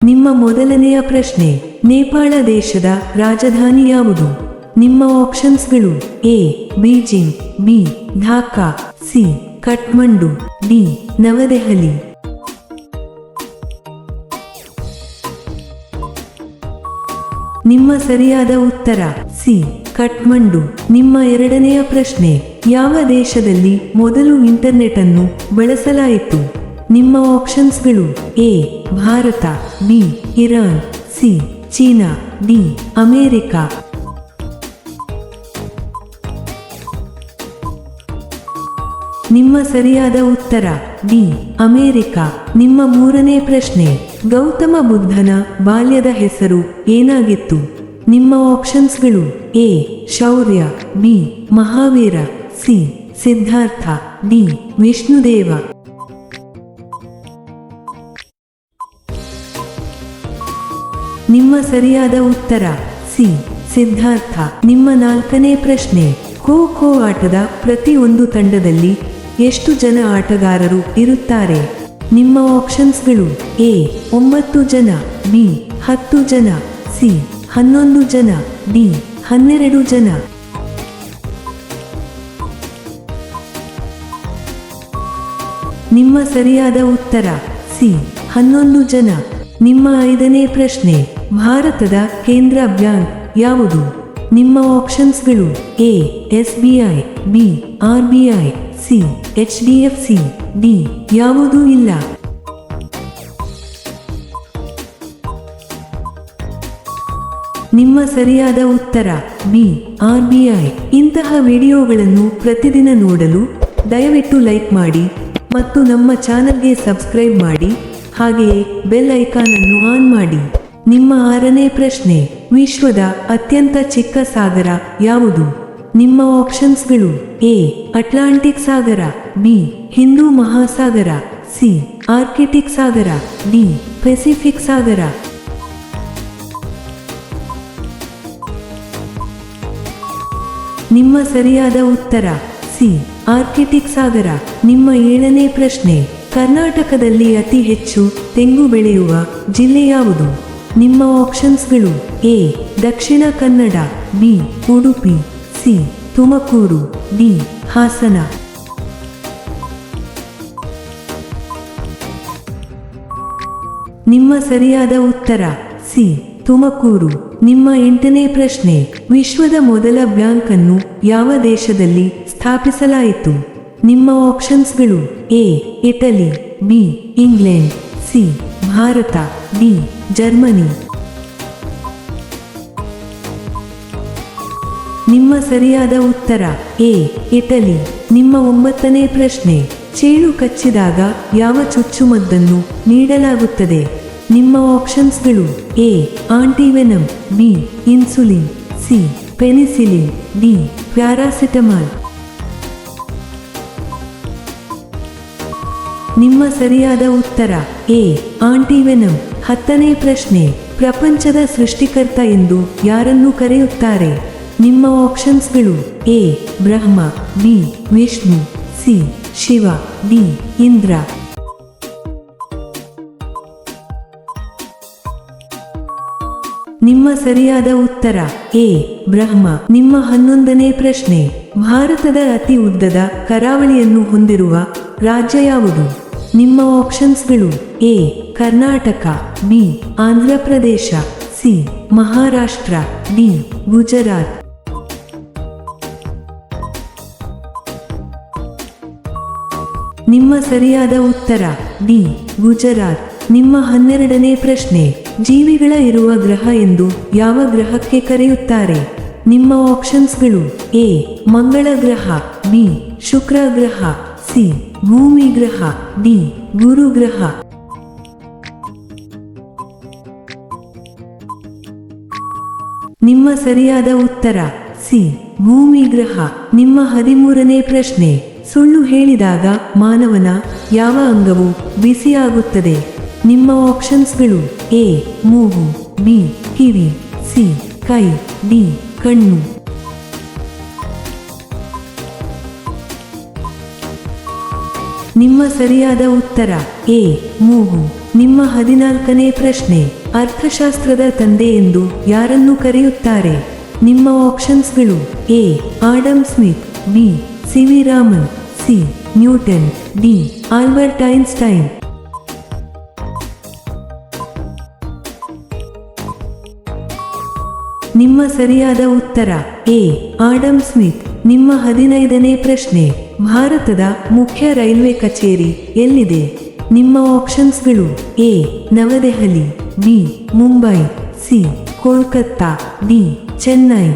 ನಿಮ್ಮ ಮೊದಲನೆಯ ಪ್ರಶ್ನೆ, ನೇಪಾಳ ದೇಶದ ರಾಜಧಾನಿ ಯಾವುದು? ನಿಮ್ಮ ಆಪ್ಷನ್ಸ್ಗಳು: A Beijing, B Dhaka, C Kathmandu, D Navadehali. ನಿಮ್ಮ ಸರಿಯಾದ ಉತ್ತರ ಸಿ ಕಠ್ಮಂಡು. ನಿಮ್ಮ ಎರಡನೆಯ ಪ್ರಶ್ನೆ, ಯಾವ ದೇಶದಲ್ಲಿ ಮೊದಲು ಇಂಟರ್ನೆಟ್ ಅನ್ನು ಬಳಸಲಾಯಿತು? ನಿಮ್ಮ ಆಪ್ಷನ್ಸ್ಗಳು: A Bharata, B Iran, C China, D America. ನಿಮ್ಮ ಸರಿಯಾದ ಉತ್ತರ ಡಿ ಅಮೇರಿಕ. ನಿಮ್ಮ ಮೂರನೇ ಪ್ರಶ್ನೆ, ಗೌತಮ ಬುದ್ಧನ ಬಾಲ್ಯದ ಹೆಸರು ಏನಾಗಿತ್ತು? ನಿಮ್ಮ ಆಪ್ಷನ್ಸ್ಗಳು: A Shaurya, B Mahavira, C Siddhartha, D Vishnudeva. ನಿಮ್ಮ ಸರಿಯಾದ ಉತ್ತರ ಸಿ ಸಿದ್ಧಾರ್ಥ. ನಿಮ್ಮ ನಾಲ್ಕನೇ ಪ್ರಶ್ನೆ, ಖೋ ಖೋ ಆಟದ ಪ್ರತಿ ಒಂದು ತಂಡದಲ್ಲಿ ಎಷ್ಟು ಜನ ಆಟಗಾರರು ಇರುತ್ತಾರೆ? ನಿಮ್ಮ ಆಪ್ಷನ್ಸ್ಗಳು: ಎ 9 ಜನ, ಬಿ 10 ಜನ, ಸಿ 11 ಜನ, ಡಿ 12 ಜನ. ನಿಮ್ಮ ಸರಿಯಾದ ಉತ್ತರ ಸಿ 11 ಜನ. ನಿಮ್ಮ ಐದನೇ ಪ್ರಶ್ನೆ, ಭಾರತದ ಕೇಂದ್ರ ಬ್ಯಾಂಕ್ ಯಾವುದು? ನಿಮ್ಮ ಆಪ್ಷನ್ಸ್ಗಳು: A SBI, B RBI, C HDFC, D ಯಾವುದೂ ಇಲ್ಲ. ನಿಮ್ಮ ಸರಿಯಾದ ಉತ್ತರ ಬಿ RBI. ಇಂತಹ ವಿಡಿಯೋಗಳನ್ನು ಪ್ರತಿದಿನ ನೋಡಲು ದಯವಿಟ್ಟು ಲೈಕ್ ಮಾಡಿ ಮತ್ತು ನಮ್ಮ ಚಾನಲ್ಗೆ ಸಬ್ಸ್ಕ್ರೈಬ್ ಮಾಡಿ, ಹಾಗೆಯೇ ಬೆಲ್ ಐಕಾನ್ ಅನ್ನು ಆನ್ ಮಾಡಿ. ನಿಮ್ಮ ಆರನೇ ಪ್ರಶ್ನೆ, ವಿಶ್ವದ ಅತ್ಯಂತ ಚಿಕ್ಕ ಸಾಗರ ಯಾವುದು? ನಿಮ್ಮ ಆಪ್ಷನ್ಸ್ಗಳು: ಎ ಅಟ್ಲಾಂಟಿಕ್ ಸಾಗರ, ಬಿ ಹಿಂದೂ ಮಹಾಸಾಗರ, ಸಿ ಆರ್ಕಿಟಿಕ್ ಸಾಗರ, ಡಿ ಪೆಸಿಫಿಕ್ ಸಾಗರ. ನಿಮ್ಮ ಸರಿಯಾದ ಉತ್ತರ ಸಿ ಆರ್ಕಿಟಿಕ್ ಸಾಗರ. ನಿಮ್ಮ ಏಳನೇ ಪ್ರಶ್ನೆ, ಕರ್ನಾಟಕದಲ್ಲಿ ಅತಿ ಹೆಚ್ಚು ತೆಂಗು ಬೆಳೆಯುವ ಜಿಲ್ಲೆ ಯಾವುದು? ನಿಮ್ಮ ಆಪ್ಷನ್ಸ್ಗಳು: A Dakshina Kannada, B Udupi, C Tumakuru, D Hassan. ನಿಮ್ಮ ಸರಿಯಾದ ಉತ್ತರ ಸಿ ತುಮಕೂರು. ನಿಮ್ಮ ಎಂಟನೇ ಪ್ರಶ್ನೆ, ವಿಶ್ವದ ಮೊದಲ ಬ್ಯಾಂಕ್ ಅನ್ನು ಯಾವ ದೇಶದಲ್ಲಿ ಸ್ಥಾಪಿಸಲಾಯಿತು? ನಿಮ್ಮ ಆಪ್ಷನ್ಸ್ಗಳು: A Italy, B England, C Bharata, D Germany. ನಿಮ್ಮ ಸರಿಯಾದ ಉತ್ತರ ಎ ಇಟಲಿ. ನಿಮ್ಮ ಒಂಬತ್ತನೇ ಪ್ರಶ್ನೆ, ಚೇಳು ಕಚ್ಚಿದಾಗ ಯಾವ ಚುಚ್ಚುಮದ್ದನ್ನು ನೀಡಲಾಗುತ್ತದೆ? ನಿಮ್ಮ ಆಪ್ಷನ್ಸ್ಗಳು: A antivenom, B insulin, C penicillin, D paracetamol. ನಿಮ್ಮ ಸರಿಯಾದ ಉತ್ತರ ಎ ಆಂಟಿವೆನಮ್. ಹತ್ತನೇ ಪ್ರಶ್ನೆ, ಪ್ರಪಂಚದ ಸೃಷ್ಟಿಕರ್ತ ಎಂದು ಯಾರನ್ನು ಕರೆಯುತ್ತಾರೆ? ನಿಮ್ಮ ಆಪ್ಷನ್ಸ್ಗಳು: A Brahma, B Vishnu, C Shiva, D Indra. ನಿಮ್ಮ ಸರಿಯಾದ ಉತ್ತರ ಎ ಬ್ರಹ್ಮ. ನಿಮ್ಮ 11ನೇ ಪ್ರಶ್ನೆ, ಭಾರತದ ಅತಿ ಉದ್ದದ ಕರಾವಳಿಯನ್ನು ಹೊಂದಿರುವ ರಾಜ್ಯ ಯಾವುದು? ನಿಮ್ಮ ಆಪ್ಷನ್ಸ್ಗಳು: A Karnataka, B Andhra Pradesh, C Maharashtra, D Gujarat. ನಿಮ್ಮ ಸರಿಯಾದ ಉತ್ತರ ಡಿ ಗುಜರಾತ್. ನಿಮ್ಮ 12ನೇ ಪ್ರಶ್ನೆ, ಜೀವಿಗಳ ಇರುವ ಗ್ರಹ ಎಂದು ಯಾವ ಗ್ರಹಕ್ಕೆ ಕರೆಯುತ್ತಾರೆ? ನಿಮ್ಮ ಆಪ್ಷನ್ಸ್ಗಳು: ಎ ಮಂಗಳ ಗ್ರಹ, ಬಿ ಶುಕ್ರ ಗ್ರಹ, ಸಿ ಭೂಮಿ ಗ್ರಹ, ಡಿ ಗುರು ಗ್ರಹ. ನಿಮ್ಮ ಸರಿಯಾದ ಉತ್ತರ ಸಿ ಭೂಮಿ ಗ್ರಹ. ನಿಮ್ಮ 13ನೇ ಪ್ರಶ್ನೆ, ಸುಳ್ಳು ಹೇಳಿದಾಗ ಮಾನವನ ಯಾವ ಅಂಗವು ಬಿಸಿಯಾಗುತ್ತದೆ? ನಿಮ್ಮ ಆಪ್ಷನ್ಸ್ಗಳು: ಎ ಮೂಗು, ಬಿ ಕಿವಿ, ಸಿ ಕೈ, ಡಿ ಕಣ್ಣು. ನಿಮ್ಮ ಸರಿಯಾದ ಉತ್ತರ ಎ ಮೂಗು. ನಿಮ್ಮ 14ನೇ ಪ್ರಶ್ನೆ, ಅರ್ಥಶಾಸ್ತ್ರದ ತಂದೆ ಎಂದು ಯಾರನ್ನು ಕರೆಯುತ್ತಾರೆ? ನಿಮ್ಮ ಆಪ್ಷನ್ಸ್ಗಳು: A Adam Smith, B C V Raman, C Newton, D Albert Einstein. ನಿಮ್ಮ ಸರಿಯಾದ ಉತ್ತರ ಎ ಆಡಮ್ ಸ್ಮಿತ್. ನಿಮ್ಮ 15ನೇ ಪ್ರಶ್ನೆ, ಭಾರತದ ಮುಖ್ಯ ರೈಲ್ವೆ ಕಚೇರಿ ಎಲ್ಲಿದೆ? ನಿಮ್ಮ ಆಪ್ಷನ್ಸ್ಗಳು: A Navadehali, B Mumbai, C Kolkata, D Chennai.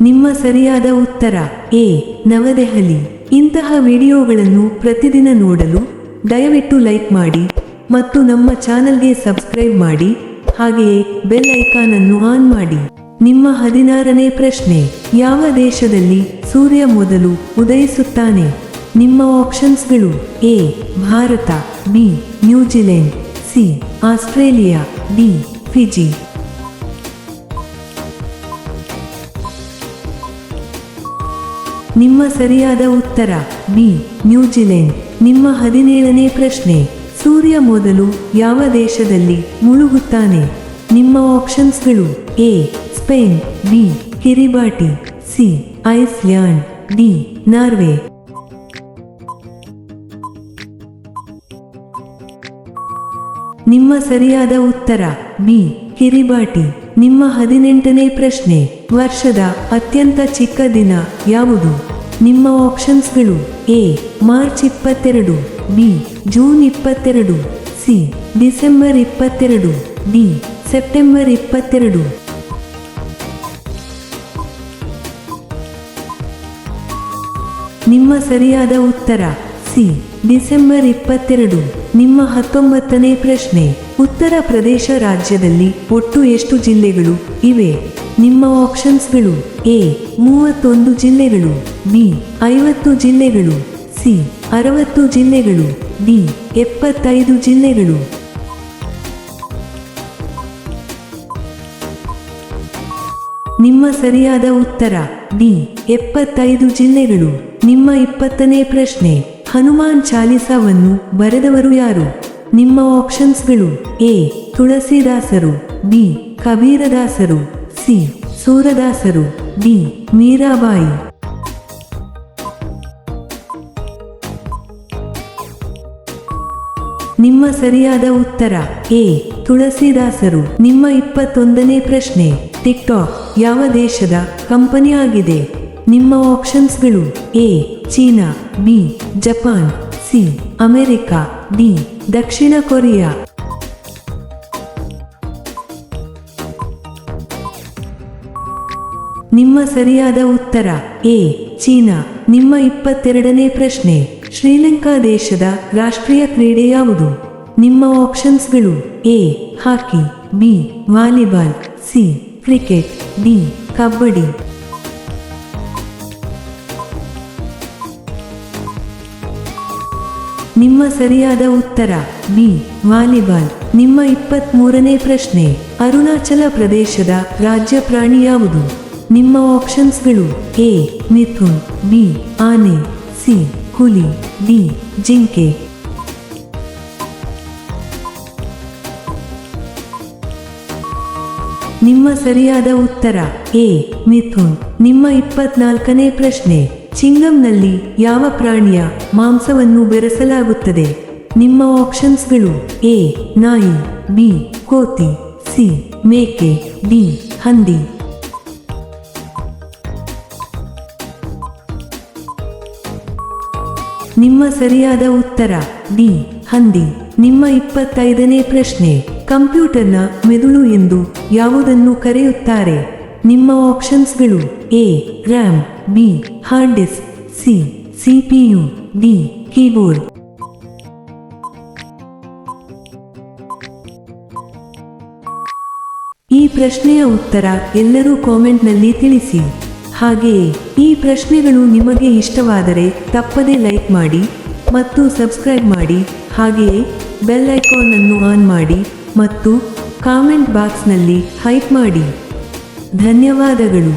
ನಿಮ್ಮ ಸರಿಯಾದ ಉತ್ತರ ಎ ನವದೆಹಲಿ. ಇಂತಹ ವಿಡಿಯೋಗಳನ್ನು ಪ್ರತಿದಿನ ನೋಡಲು ದಯವಿಟ್ಟು ಲೈಕ್ ಮಾಡಿ ಮತ್ತು ನಮ್ಮ ಚಾನಲ್ಗೆ ಸಬ್ಸ್ಕ್ರೈಬ್ ಮಾಡಿ, ಹಾಗೆಯೇ ಬೆಲ್ ಐಕಾನ್ ಅನ್ನು ಆನ್ ಮಾಡಿ. ನಿಮ್ಮ 16ನೇ ಪ್ರಶ್ನೆ, ಯಾವ ದೇಶದಲ್ಲಿ ಸೂರ್ಯ ಮೊದಲು ಉದಯಿಸುತ್ತಾನೆ? ನಿಮ್ಮ ಆಪ್ಷನ್ಸ್ಗಳು: A Bharata, B New Zealand, C Australia, D Fiji. ನಿಮ್ಮ ಸರಿಯಾದ ಉತ್ತರ ಬಿ ನ್ಯೂಜಿಲೆಂಡ್. ನಿಮ್ಮ 17ನೇ ಪ್ರಶ್ನೆ, ಸೂರ್ಯ ಮೊದಲು ಯಾವ ದೇಶದಲ್ಲಿ ಮುಳುಗುತ್ತಾನೆ? ನಿಮ್ಮ ಆಪ್ಷನ್ಸ್ಗಳು: A Spain, B Kiribati, C Iceland, D Norway. ನಿಮ್ಮ ಸರಿಯಾದ ಉತ್ತರ ಬಿ ಕಿರಿಬಾಟಿ. ನಿಮ್ಮ 18ನೇ ಪ್ರಶ್ನೆ, ವರ್ಷದ ಅತ್ಯಂತ ಚಿಕ್ಕ ದಿನ ಯಾವುದು? ನಿಮ್ಮ ಆಪ್ಷನ್ಸ್ಗಳು: A March 22, B June 22, C December 22, D September 22. ನಿಮ್ಮ ಸರಿಯಾದ ಉತ್ತರ ಸಿ ಡಿಸೆಂಬರ್ 22. ನಿಮ್ಮ 19ನೇ ಪ್ರಶ್ನೆ, ಉತ್ತರ ಪ್ರದೇಶ ರಾಜ್ಯದಲ್ಲಿ ಒಟ್ಟು ಎಷ್ಟು ಜಿಲ್ಲೆಗಳು ಇವೆ? ನಿಮ್ಮ ಆಪ್ಷನ್ಸ್ಗಳು: ಎ 31 ಜಿಲ್ಲೆಗಳು, ಬಿ 50 ಜಿಲ್ಲೆಗಳು, ಸಿ 60 ಜಿಲ್ಲೆಗಳು, ಡಿ 75 ಜಿಲ್ಲೆಗಳು. ನಿಮ್ಮ ಸರಿಯಾದ ಉತ್ತರ ಡಿ 75 ಜಿಲ್ಲೆಗಳು. ನಿಮ್ಮ 20ನೇ ಪ್ರಶ್ನೆ, ಹನುಮಾನ್ ಚಾಲಿಸಾವನ್ನು ಬರೆದವರು ಯಾರು? ನಿಮ್ಮ ಆಪ್ಷನ್ಸ್ಗಳು: ಎ ತುಳಸಿದಾಸರು, ಬಿ ಕಬೀರದಾಸರು, ಸಿ ಸೂರದಾಸರು, ಡಿ ಮೀರಾಬಾಯಿ. ನಿಮ್ಮ ಸರಿಯಾದ ಉತ್ತರ ಎ ತುಳಸಿದಾಸರು. ನಿಮ್ಮ 21ನೇ ಪ್ರಶ್ನೆ, ಟಿಕ್ಟಾಕ್ ಯಾವ ದೇಶದ ಕಂಪನಿ ಆಗಿದೆ? ನಿಮ್ಮ ಆಪ್ಷನ್ಸ್ಗಳು: A China, B Japan, C America, D ದಕ್ಷಿಣ ಕೊರಿಯಾ. ನಿಮ್ಮ ಸರಿಯಾದ ಉತ್ತರ ಎ ಚೀನಾ. ನಿಮ್ಮ 22ನೇ ಪ್ರಶ್ನೆ, ಶ್ರೀಲಂಕಾ ದೇಶದ ರಾಷ್ಟ್ರೀಯ ಕ್ರೀಡೆ ಯಾವುದು? ನಿಮ್ಮ ಆಪ್ಷನ್ಸ್ಗಳು: A hockey, B volleyball, C cricket, D kabaddi. ನಿಮ್ಮ ಸರಿಯಾದ ಉತ್ತರ ಬಿ ವಾಲಿಬಾಲ್. ನಿಮ್ಮ 23ನೇ ಪ್ರಶ್ನೆ, ಅರುಣಾಚಲ ಪ್ರದೇಶದ ರಾಜ್ಯ ಪ್ರಾಣಿ ಯಾವುದು? ನಿಮ್ಮ ಆಪ್ಷನ್ಸ್ಗಳು: ಎ ಮಿಥುನ್, ಬಿ ಆನೆ, ಸಿ ಹುಲಿ, ಡಿ ಜಿಂಕೆ. ನಿಮ್ಮ ಸರಿಯಾದ ಉತ್ತರ ಎ ಮಿಥುನ್. ನಿಮ್ಮ 24ನೇ ಪ್ರಶ್ನೆ, ಚಿಂಗಂನಲ್ಲಿ ಯಾವ ಪ್ರಾಣಿಯ ಮಾಂಸವನ್ನು ಬೆರೆಸಲಾಗುತ್ತದೆ? ನಿಮ್ಮ ಆಪ್ಷನ್ಸ್ಗಳು: ಎ ನಾಯಿ, ಬಿ ಕೋತಿ, ಸಿ ಮೇಕೆ, ಡಿ ಹಂದಿ. ನಿಮ್ಮ ಸರಿಯಾದ ಉತ್ತರ ಡಿ ಹಂದಿ. ನಿಮ್ಮ 25ನೇ ಪ್ರಶ್ನೆ, ಕಂಪ್ಯೂಟರ್ನ ಮೆದುಳು ಎಂದು ಯಾವುದನ್ನು ಕರೆಯುತ್ತಾರೆ? ನಿಮ್ಮ ಆಪ್ಷನ್ಸ್ಗಳು: A RAM, B hard disk, C CPU, D keyboard. ಈ ಪ್ರಶ್ನೆಯ ಉತ್ತರ ಎಲ್ಲರೂ ಕಾಮೆಂಟ್ನಲ್ಲಿ ತಿಳಿಸಿ. ಹಾಗೆಯೇ ಈ ಪ್ರಶ್ನೆಗಳು ನಿಮಗೆ ಇಷ್ಟವಾದರೆ ತಪ್ಪದೇ ಲೈಕ್ ಮಾಡಿ ಮತ್ತು ಸಬ್ಸ್ಕ್ರೈಬ್ ಮಾಡಿ, ಹಾಗೆಯೇ ಬೆಲ್ ಐಕಾನ್ ಅನ್ನು ಆನ್ ಮಾಡಿ ಮತ್ತು ಕಾಮೆಂಟ್ ಬಾಕ್ಸ್ನಲ್ಲಿ ಹೈಪ್ ಮಾಡಿ. ಧನ್ಯವಾದಗಳು.